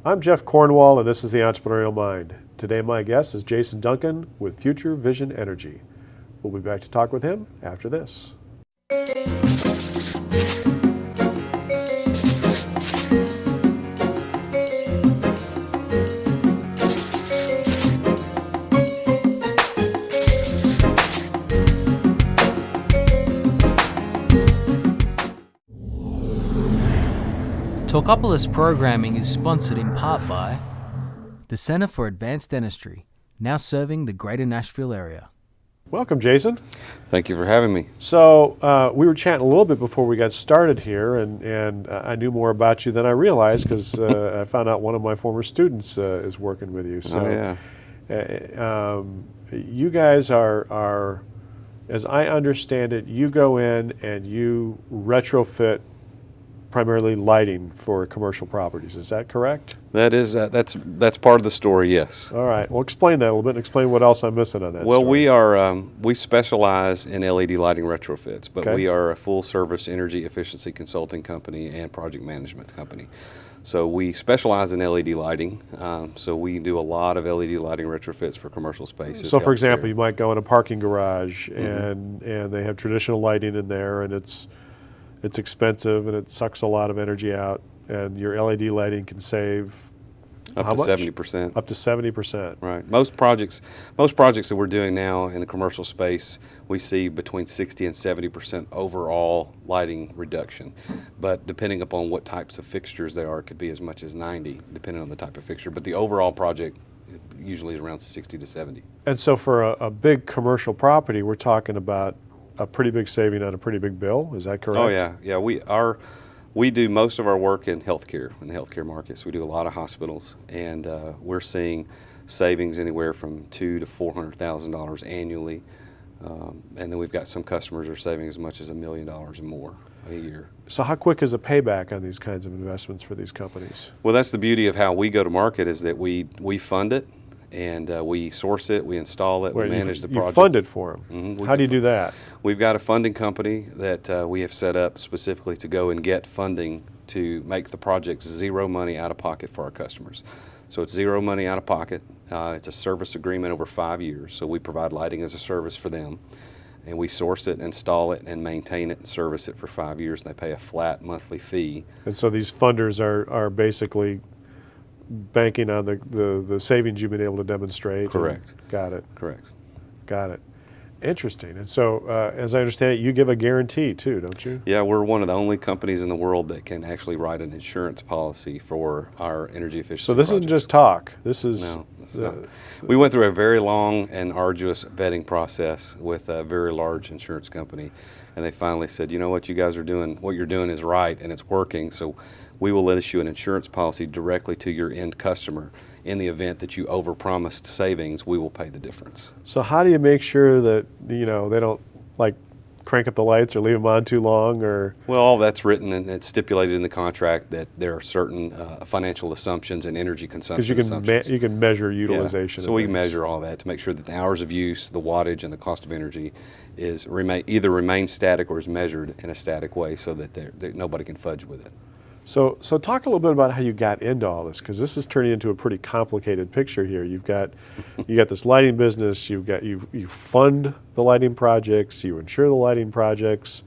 I'm Jeff Cornwall, and this is the Entrepreneurial Mind. Today my guest is Jason Duncan with Future Vision Energy. We'll be back to talk with him after this. Talkapolis programming is sponsored in part by the Center for Advanced Dentistry, now serving the greater Nashville area. Welcome, Jason. Thank you for having me. So we were chatting a little bit before we got started here, and I knew more about you than I realized because I found out one of my former students is working with you. So, you guys are, as I understand it, you go in and you retrofit primarily lighting for commercial properties. Is that correct? That is that's part of the story. Yes. All right. Well, explain that a little bit and explain what else I'm missing on that. Well, story. we specialize in LED lighting retrofits, but Okay. we are a full-service energy efficiency consulting company and project management company. So we specialize in LED lighting. So we do a lot of LED lighting retrofits for commercial spaces. So, for example, healthcare. you might go in a parking garage and they have traditional lighting in there, and it's expensive and it sucks a lot of energy out, and your LED lighting can save up how to much? 70%. Up to 70%. Right. Most projects that we're doing now in the commercial space, we see between 60 and 70% overall lighting reduction. But depending upon what types of fixtures they are, it could be as much as 90, depending on the type of fixture. But the overall project usually is around 60 to 70. And so for a big commercial property, we're talking about a pretty big saving on a pretty big bill. Is that correct? Oh yeah. We do most of our work in healthcare, in the healthcare markets. We do a lot of hospitals, and we're seeing savings anywhere from $200,000 to $400,000 annually. And then we've got some customers who are saving as much as $1 million and more a year. So how quick is a payback on these kinds of investments for these companies? Well, that's the beauty of how we go to market, is that we fund it, and we source it, we install it, we manage the project. You fund it for them. Mm-hmm. How do you do that? We've got a funding company that we have set up specifically to go and get funding to make the projects zero money out of pocket for our customers. So it's zero money out of pocket. It's a service agreement over 5 years. So we provide lighting as a service for them, and we source it, install it, and maintain it and service it for 5 years. And they pay a flat monthly fee. And so these funders are basically banking on the savings you've been able to demonstrate. Correct. Got it. Correct. Got it. Interesting. And so, as I understand it, you give a guarantee too, don't you? Yeah, we're one of the only companies in the world that can actually write an insurance policy for our energy efficiency So this projects. isn't just talk. This is... No, it's not. We went through a very long and arduous vetting process with a very large insurance company, and they finally said, you know what, you guys are doing, what you're doing is right and it's working, so we will issue an insurance policy directly to your end customer. In the event that you overpromised savings, we will pay the difference. So how do you make sure that, they don't like crank up the lights or leave them on too long, or? Well, all that's written and it's stipulated in the contract that there are certain financial assumptions and energy consumption assumptions. Because you can measure utilization. Yeah. So we can measure all that to make sure that the hours of use, the wattage, and the cost of energy either remain static or is measured in a static way, so that nobody can fudge with it. So talk a little bit about how you got into all this, because this is turning into a pretty complicated picture here. You got this lighting business. You fund the lighting projects. You insure the lighting projects.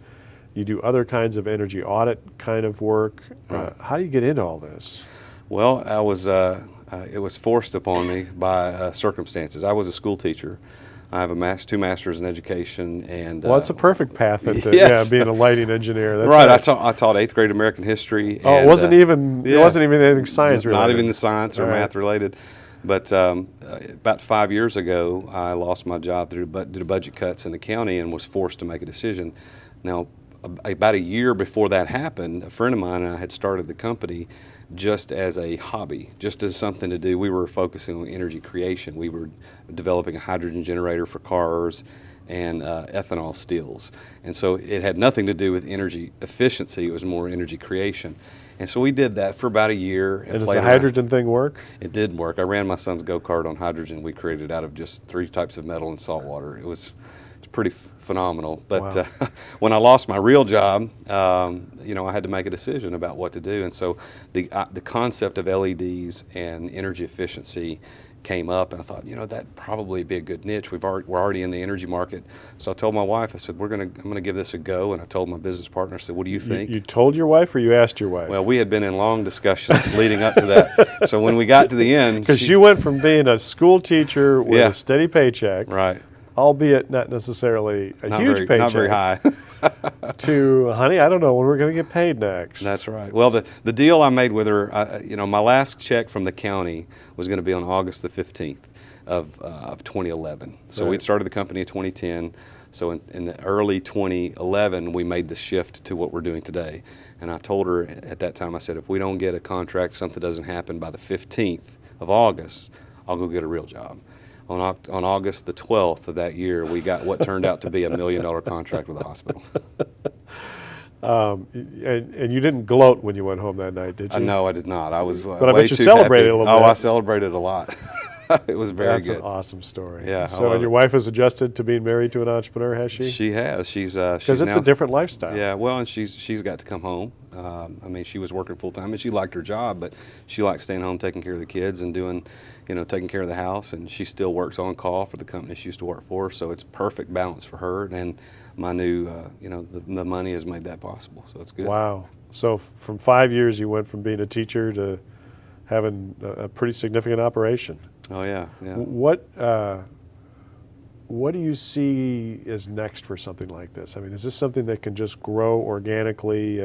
You do other kinds of energy audit kind of work. Right. How do you get into all this? Well, it was forced upon me by circumstances. I was a school teacher. I have two masters in education, and well, that's a perfect path into yes. being a lighting engineer. That's right. nice. I taught 8th grade American history. Oh, and, it wasn't even anything science related. Not even the science or All right. math related. But about 5 years ago, I lost my job due to budget cuts in the county and was forced to make a decision. Now, about a year before that happened, a friend of mine and I had started the company just as a hobby, just as something to do. We were focusing on energy creation. We were developing a hydrogen generator for cars and ethanol stills. And so it had nothing to do with energy efficiency, it was more energy creation. And so we did that for about a year. And does the hydrogen thing work? It did work. I ran my son's go-kart on hydrogen we created out of just 3 types of metal and salt water. It's pretty phenomenal. But Wow. when I lost my real job, you know, I had to make a decision about what to do. And so the concept of LEDs and energy efficiency came up, and I thought, you know, that'd probably be a good niche. We're already in the energy market. So I told my wife, I said, I'm gonna give this a go. And I told my business partner, I said, what do you think? You told your wife, or you asked your wife? Well, we had been in long discussions leading up to that. So when we got to the end, Because you went from being a school teacher with Yeah. a steady paycheck, right, albeit not necessarily a huge paycheck, not very high. to, honey, I don't know when we're going to get paid next. That's right. Well, the deal I made with her, you know, my last check from the county was going to be on August the 15th of 2011. So Right. we'd started the company in 2010. So in the early 2011, we made the shift to what we're doing today. And I told her at that time, I said, if we don't get a contract, something doesn't happen by the 15th of August, I'll go get a real job. On August the 12th of that year, we got what turned out to be $1 million contract with the hospital. And you didn't gloat when you went home that night, did you? No, I did not. I was But I way bet you too celebrated happy. a little Oh, bit. I celebrated a lot. It was very That's good. an awesome story. Yeah, I So, love and your it. wife has adjusted to being married to an entrepreneur, has she? She has. She's Because it's now, a different lifestyle. Yeah, well, and she's got to come home. I mean, she was working full time, and she liked her job, but she liked staying home, taking care of the kids, and doing, you know, taking care of the house. And she still works on call for the company she used to work for. So it's perfect balance for her. And my new, you know, the money has made that possible. So it's good. Wow. So from 5 years, you went from being a teacher to having a pretty significant operation. Oh yeah, yeah. What do you see is next for something like this? I mean, is this something that can just grow organically,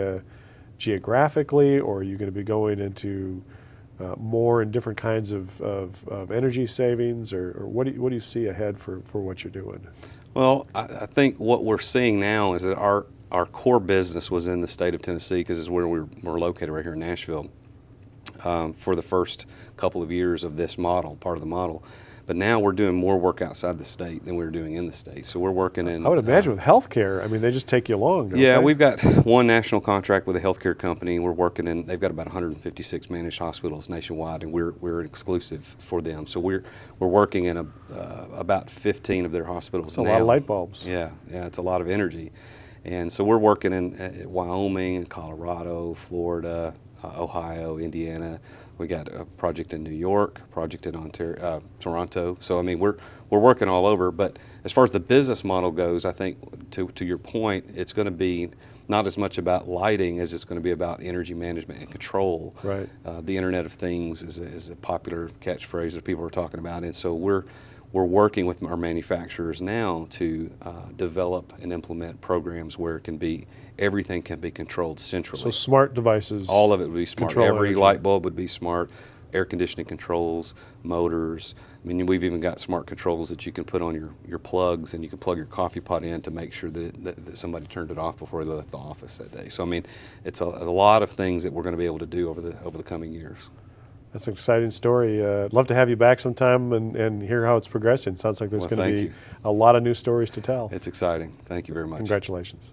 geographically, or are you going to be going into more in different kinds of energy savings, or what do you see ahead for what you're doing? Well, I think what we're seeing now is that our core business was in the state of Tennessee, because it's where we're located right here in Nashville, for the first couple of years of this model, part of the model. But now we're doing more work outside the state than we were doing in the state. So we're working in... I would imagine with healthcare, I mean, they just take you along, don't Yeah, they? we've got one national contract with a healthcare company. We're working in, they've got about 156 managed hospitals nationwide, and we're exclusive for them. So we're working in about 15 of their hospitals That's now. a lot of light bulbs. Yeah, it's a lot of energy. And so we're working in Wyoming and Colorado, Florida, Ohio, Indiana. We got a project in New York, project in Toronto. So I mean, we're working all over. But as far as the business model goes, I think to your point, it's going to be not as much about lighting as it's going to be about energy management and control. Right. The Internet of Things is a popular catchphrase that people are talking about, and so we're working with our manufacturers now to develop and implement programs where everything can be controlled centrally. So smart devices. All of it would be smart. control Every energy. light bulb would be smart. Air conditioning controls, motors. I mean, we've even got smart controls that you can put on your plugs, and you can plug your coffee pot in to make sure that somebody turned it off before they left the office that day. So I mean, it's a lot of things that we're going to be able to do over the coming years. That's an exciting story. I'd love to have you back sometime and hear how it's progressing. Sounds like there's Well, going to thank be you. a lot of new stories to tell. It's exciting. Thank you very much. Congratulations.